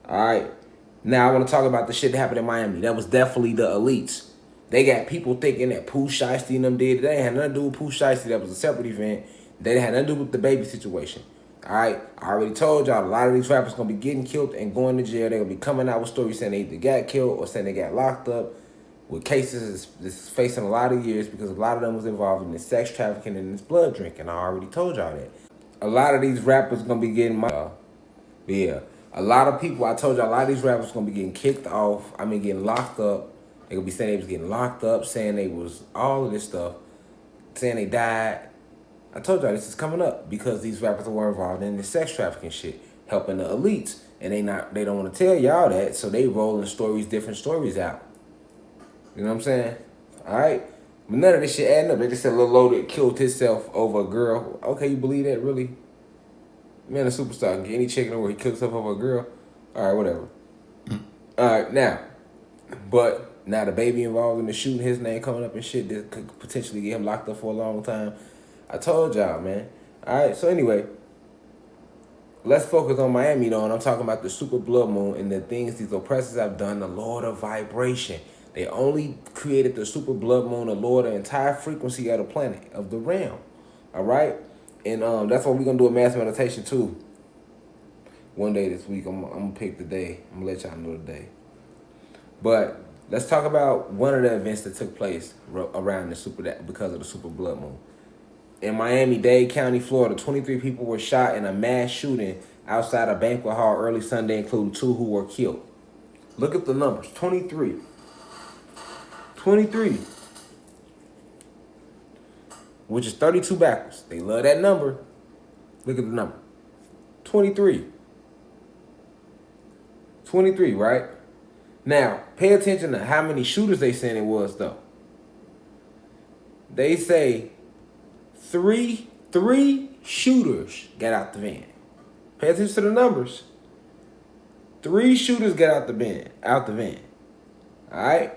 All right. Now I want to talk about the shit that happened in Miami. That was definitely the elites. They got people thinking that Pooh Shiesty and them did. They ain't had nothing to do with Pooh Shiesty. That was a separate event. They had nothing to do with the baby situation. All right, I already told y'all a lot of these rappers gonna be getting killed and going to jail. They're gonna be coming out with stories saying they either got killed or saying they got locked up with cases that's facing a lot of years because a lot of them was involved in this sex trafficking and this blood drinking. I already told y'all that. A lot of these rappers gonna be getting a lot of people, I told y'all, a lot of these rappers gonna be getting kicked off. I mean, getting locked up. They gonna be saying they was getting locked up, saying they was all of this stuff, saying they died. I told y'all this is coming up because these rappers were involved in this sex trafficking shit, helping the elites, and they don't want to tell y'all that, so they rolling different stories out. You know what I'm saying? All right, but none of this shit adding up. They just said Lil Loaded killed himself over a girl. Okay, you believe that really? Man, a superstar can get any chick in the world. He killed himself over a girl. All right, whatever. All right, now the baby involved in the shooting, his name coming up and shit that could potentially get him locked up for a long time. I told y'all, man. All right, so anyway, let's focus on Miami, though, and I'm talking about the super blood moon and the things these oppressors have done to lower the vibration. They only created the super blood moon to lower the entire frequency of the planet, of the realm. All right? And that's why we're going to do a mass meditation, too. One day this week. I'm going to pick the day. I'm going to let y'all know the day. But let's talk about one of the events that took place around because of the super blood moon. In Miami-Dade County, Florida, 23 people were shot in a mass shooting outside a banquet hall early Sunday, including 2 who were killed. Look at the numbers. 23. 23. Which is 32 backwards. They love that number. Look at the number. 23. 23, right? Now, pay attention to how many shooters they saying it was, though. They say three shooters got out the van. Pay attention to the numbers. 3 shooters got out the van. All right.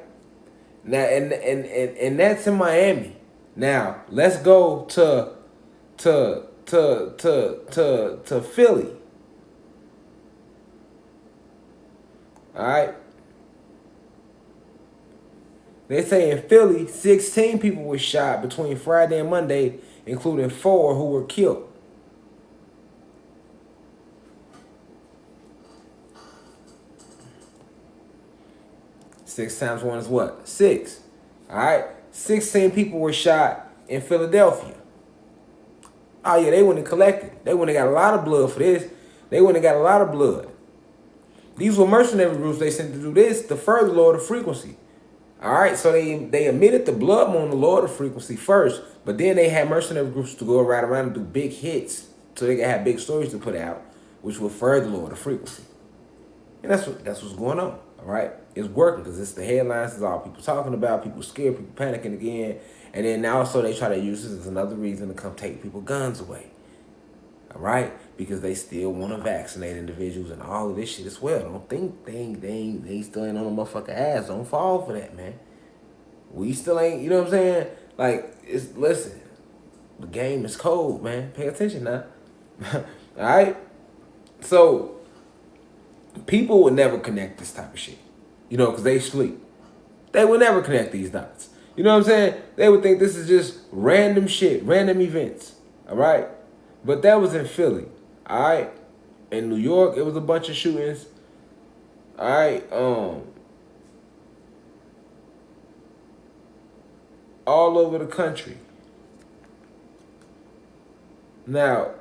Now and that's in Miami. Now let's go to Philly. All right. They say in Philly, 16 people were shot between Friday and Monday, including 4 who were killed. Six times 1 is what? 6. All right. 16 people were shot in Philadelphia. Oh yeah, they wouldn't have collected. They wouldn't have got a lot of blood for this. They wouldn't have got a lot of blood. These were mercenary groups they sent to do this to further lower the frequency. All right, so they admitted the blood moon to lower the frequency first, but then they had mercenary groups to go right around and do big hits so they could have big stories to put out, which will further lower the frequency. And that's what's going on. All right, it's working because it's the headlines. It's all people talking about. People scared. People panicking again. And then also they try to use this as another reason to come take people's guns away. All right, because they still want to vaccinate individuals and all of this shit as well. Don't think they still ain't on the motherfucker ass. Don't fall for that, man. We still ain't. You know what I'm saying? Like, listen. The game is cold, man. Pay attention now. All right. So people would never connect this type of shit, you know, because they sleep. They would never connect these dots. You know what I'm saying? They would think this is just random shit, random events. All right? But that was in Philly. All right? In New York, it was a bunch of shootings. All right? All over the country. Now,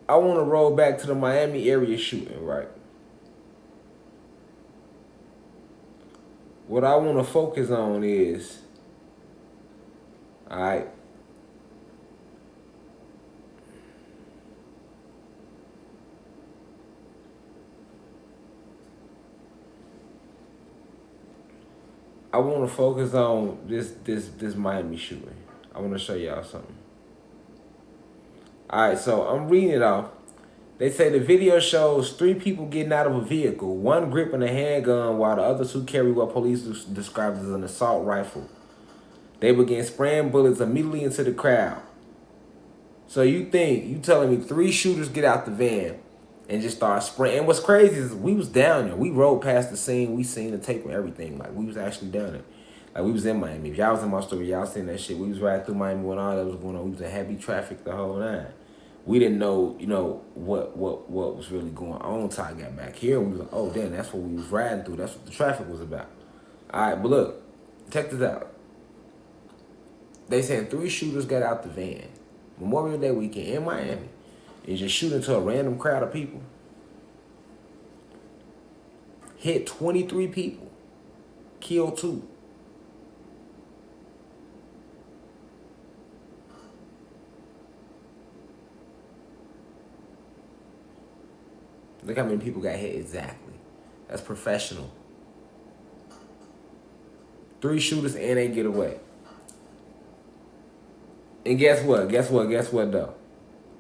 I want to roll back to the Miami area shooting, right? What I want to focus on is, all right, I want to focus on this Miami shooting. I want to show y'all something. All right, so I'm reading it off. They say the video shows 3 people getting out of a vehicle, one gripping a handgun while the other 2 carry what police described as an assault rifle. They began spraying bullets immediately into the crowd. So you telling me 3 shooters get out the van and just start spraying. And what's crazy is we was down there. We rode past the scene. We seen the tape and everything. Like, we was actually down there. Like, we was in Miami. If y'all was in my story, y'all seen that shit. We was riding through Miami when all that was going on. We was in heavy traffic the whole night. We didn't know, you know, what was really going on until I got back here. We was like, oh, damn, that's what we was riding through. That's what the traffic was about. All right, but look, check this out. They saying 3 shooters got out the van Memorial Day weekend in Miami and just shoot into a random crowd of people. Hit 23 people. Killed 2. Look how many people got hit exactly. That's professional. 3 shooters and they get away. And guess what? Guess what though?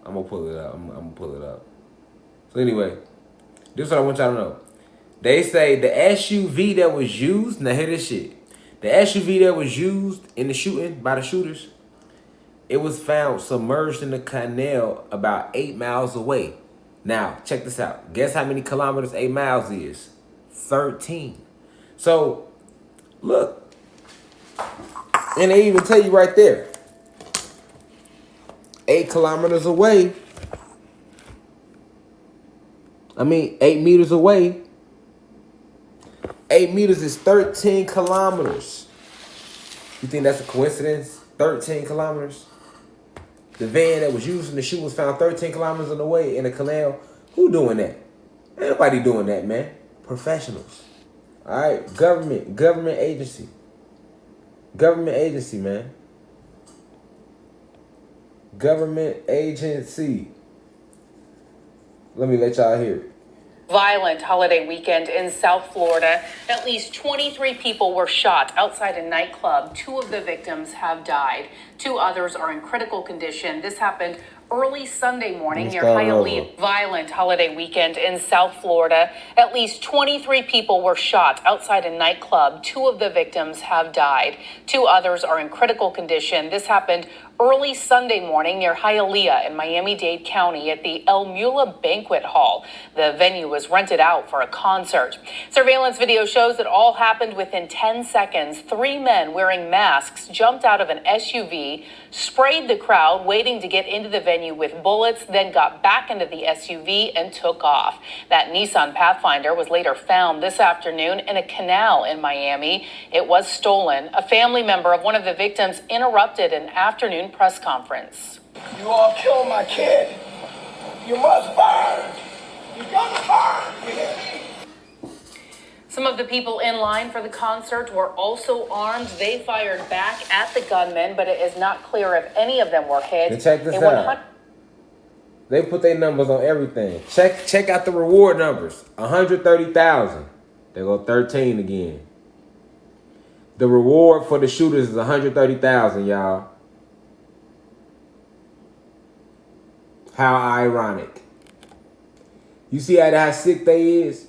I'm gonna pull it up. I'm gonna pull it up. So anyway, this is what I want y'all to know. They say the SUV that was used, now hear this shit. The SUV that was used in the shooting by the shooters, it was found submerged in the canal about 8 miles away. Now, check this out. Guess how many kilometers 8 miles is? 13. So, look. And they even tell you right there. 8 kilometers away. 8 meters away. 8 meters is 13 kilometers. You think that's a coincidence? 13 kilometers? The van that was used in the shoot was found 13 kilometers on the way in a canal. Who doing that? Ain't nobody doing that, man. Professionals. All right? Government agency. Government agency, man. Government agency. Let me let y'all hear it. Violent holiday weekend in South Florida. At least 23 people were shot outside a nightclub. 2 of the victims have died. 2 others are in critical condition. This happened early Sunday morning near Start over. Hialeah. Violent holiday weekend in South Florida. At least 23 people were shot outside a nightclub. 2 of the victims have died. 2 others are in critical condition. This happened early Sunday morning near Hialeah in Miami-Dade County at the El Mula Banquet Hall. The venue was rented out for a concert. Surveillance video shows that all happened within 10 seconds. 3 men wearing masks jumped out of an SUV, sprayed the crowd waiting to get into the venue with bullets, then got back into the SUV and took off. That Nissan Pathfinder was later found this afternoon in a canal in Miami. It was stolen. A family member of one of the victims interrupted an afternoon press conference. You all killed my kid. You must burn. You gotta burn. Some of the people in line for the concert were also armed. They fired back at the gunmen, but it is not clear if any of them were hit. And check this out. They put their numbers on everything. Check out the reward numbers. 130,000. They go 13 again. The reward for the shooters is 130,000, y'all. How ironic. You see how sick they is?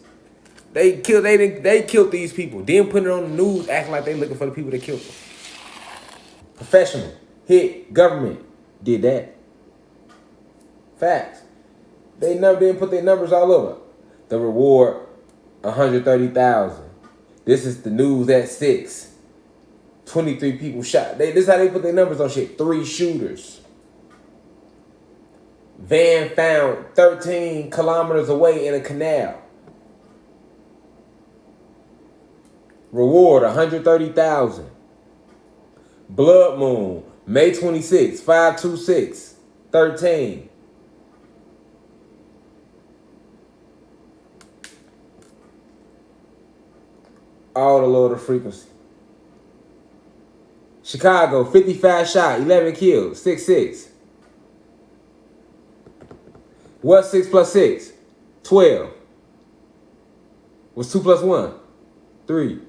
They killed these people. Then put it on the news acting like they looking for the people that killed them. Professional, hit, government did that. Facts. They didn't put their numbers all over. The reward, 130,000. This is the news at 6. 23 people shot. This is how they put their numbers on shit. 3 shooters. Van found 13 kilometers away in a canal. Reward, 130,000. Blood Moon, May 26, 526, 13. All the Lord of Frequency. Chicago, 55 shot, 11 killed, 6-6. What's 6 plus 6? 12. What's 2 plus 1? 3.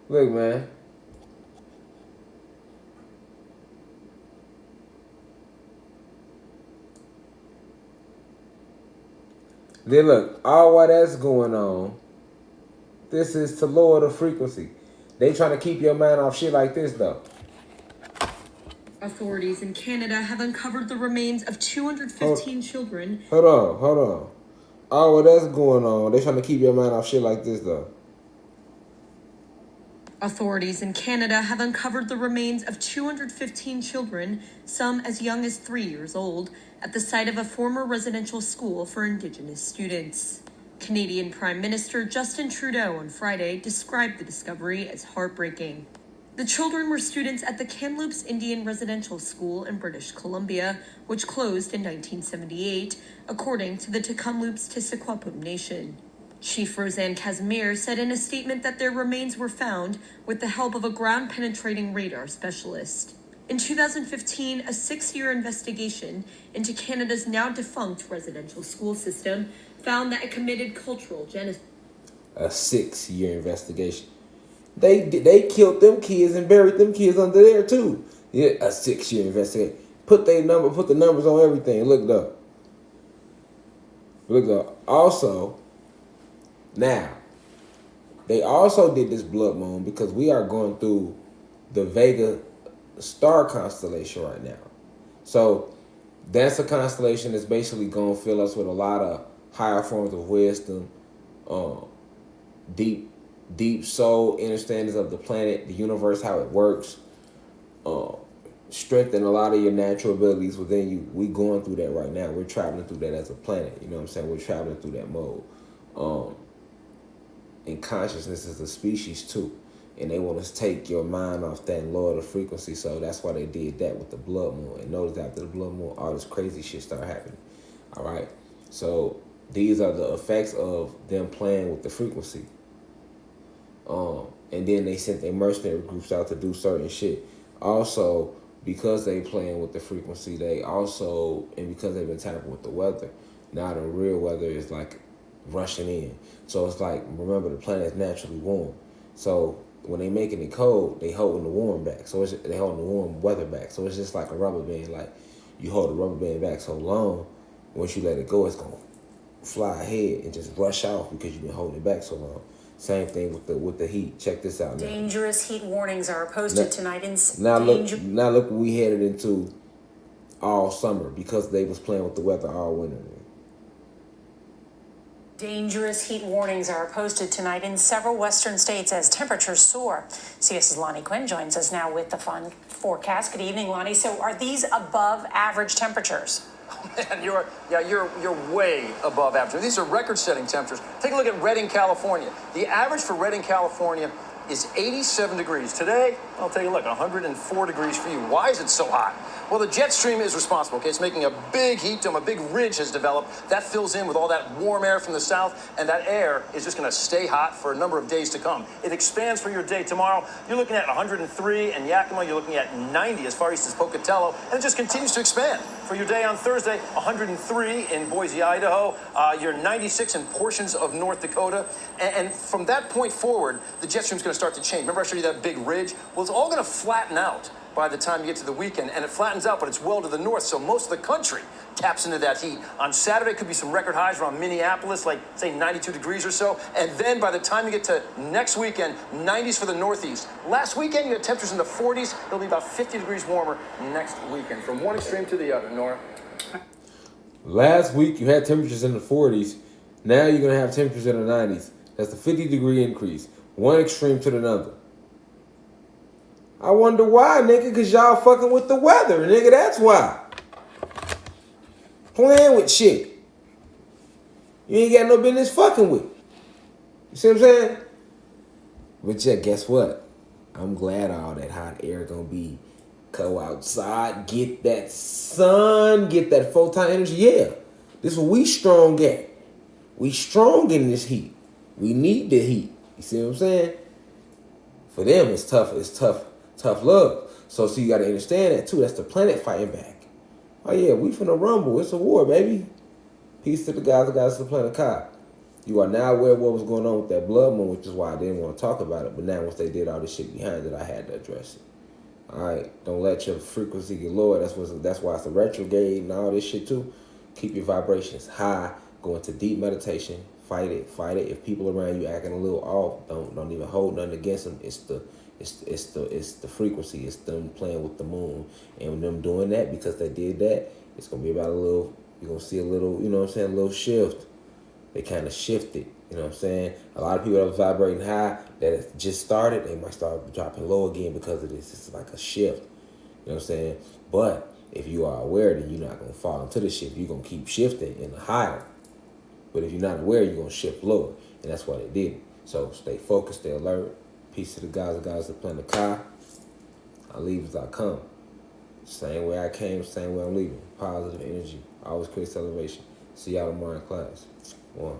Look, man. Then look, all while that's going on, this is to lower the frequency. They trying to keep your mind off shit like this, though. Authorities in Canada have uncovered the remains of 215 children. Hold on. All while that's going on, they trying to keep your mind off shit like this, though. Authorities in Canada have uncovered the remains of 215 children, some as young as 3 years old, at the site of a former residential school for Indigenous students. Canadian Prime Minister Justin Trudeau on Friday described the discovery as heartbreaking. The children were students at the Kamloops Indian Residential School in British Columbia, which closed in 1978, according to the Tk'emlúps-Tissaquah Nation. Chief Roseanne Casimir said in a statement that their remains were found with the help of a ground-penetrating radar specialist. In 2015, a 6-year investigation into Canada's now-defunct residential school system found that it committed cultural genocide. A 6-year investigation. They killed them kids and buried them kids under there too. Yeah, a 6-year investigation. Put the numbers on everything. Look up. Also, now, they also did this blood moon because we are going through the Vega star constellation right now. So that's a constellation that's basically going to fill us with a lot of higher forms of wisdom, deep soul understandings of the planet, the universe, how it works, strengthen a lot of your natural abilities within you. We going through that right now. We're traveling through that as a planet. You know what I'm saying? We're traveling through that mode. And consciousness is a species too. And they want to take your mind off that and lower the frequency. So that's why they did that with the blood moon. And notice after the blood moon, all this crazy shit started happening. All right? So these are the effects of them playing with the frequency. And then they sent their mercenary groups out to do certain shit. Also, because they playing with the frequency, and because they've been tapping with the weather, now the real weather is like rushing in. So it's like, remember, the planet is naturally warm. So when they making it cold, they holding the warm back. So they holding the warm weather back. So it's just like a rubber band. Like, you hold the rubber band back so long, once you let it go, it's gonna fly ahead and just rush off because you've been holding it back so long. Same thing with the heat. Check this out now. Dangerous heat warnings are posted tonight in now look what we headed into all summer because they was playing with the weather all winter. Dangerous heat warnings are posted tonight in several western states as temperatures soar. CS's Lonnie Quinn joins us now with the fun forecast. Good evening, Lonnie. So are these above average temperatures? Man, you're way above average. These are record-setting temperatures. Take a look at Redding, California. The average for Redding, California is 87 degrees. Today, I'll take a look, 104 degrees for you. Why is it so hot? Well, the jet stream is responsible, okay? It's making a big heat dome, a big ridge has developed. That fills in with all that warm air from the south, and that air is just gonna stay hot for a number of days to come. It expands for your day tomorrow. You're looking at 103 in Yakima, you're looking at 90 as far east as Pocatello, and it just continues to expand. For your day on Thursday, 103 in Boise, Idaho. You're 96 in portions of North Dakota. And from that point forward, the jet stream's gonna start to change. Remember I showed you that big ridge? Well, it's all gonna flatten out by the time you get to the weekend, and it flattens out, but it's well to the north, so most of the country taps into that heat. On Saturday, could be some record highs around Minneapolis, like, say, 92 degrees or so, and then by the time you get to next weekend, 90s for the Northeast. Last weekend, you had temperatures in the 40s. It'll be about 50 degrees warmer next weekend, from one extreme to the other, Nora. Last week, you had temperatures in the 40s. Now you're going to have temperatures in the 90s. That's a 50-degree increase, one extreme to another. I wonder why, nigga, because y'all fucking with the weather, nigga. That's why. Playing with shit. You ain't got no business fucking with. You see what I'm saying? But yeah, guess what? I'm glad all that hot air gonna be. Go outside, get that sun, get that photon energy. Yeah, this is what we strong at. We strong in this heat. We need the heat. You see what I'm saying? For them, it's tough. It's tough love. So you got to understand that too. That's the planet fighting back. Oh yeah, we finna rumble. It's a war, baby. Peace to the guys of the planet Kai. You are now aware of what was going on with that blood moon, which is why I didn't want to talk about it. But now once they did all this shit behind it, I had to address it. All right, don't let your frequency get lower. That's why it's a retrograde and all this shit too. Keep your vibrations high. Go into deep meditation. Fight it. If people around you acting a little off, don't even hold nothing against them. It's the frequency. It's them playing with the moon, and when them doing that because they did that, it's gonna be about a little. You're gonna see a little, you know what I'm saying, a little shift. They kind of shifted. You know what I'm saying? A lot of people that are vibrating high that have just started, they might start dropping low again because of this. It's like a shift. You know what I'm saying? But if you are aware, then you're not gonna fall into the shift. You're gonna keep shifting in the higher. But if you're not aware, you're gonna shift lower, and that's why they did it. So stay focused, stay alert. Peace to the guys that plan the car. I leave as I come. Same way I came, same way I'm leaving. Positive energy. Always create celebration. See y'all tomorrow in class. 1.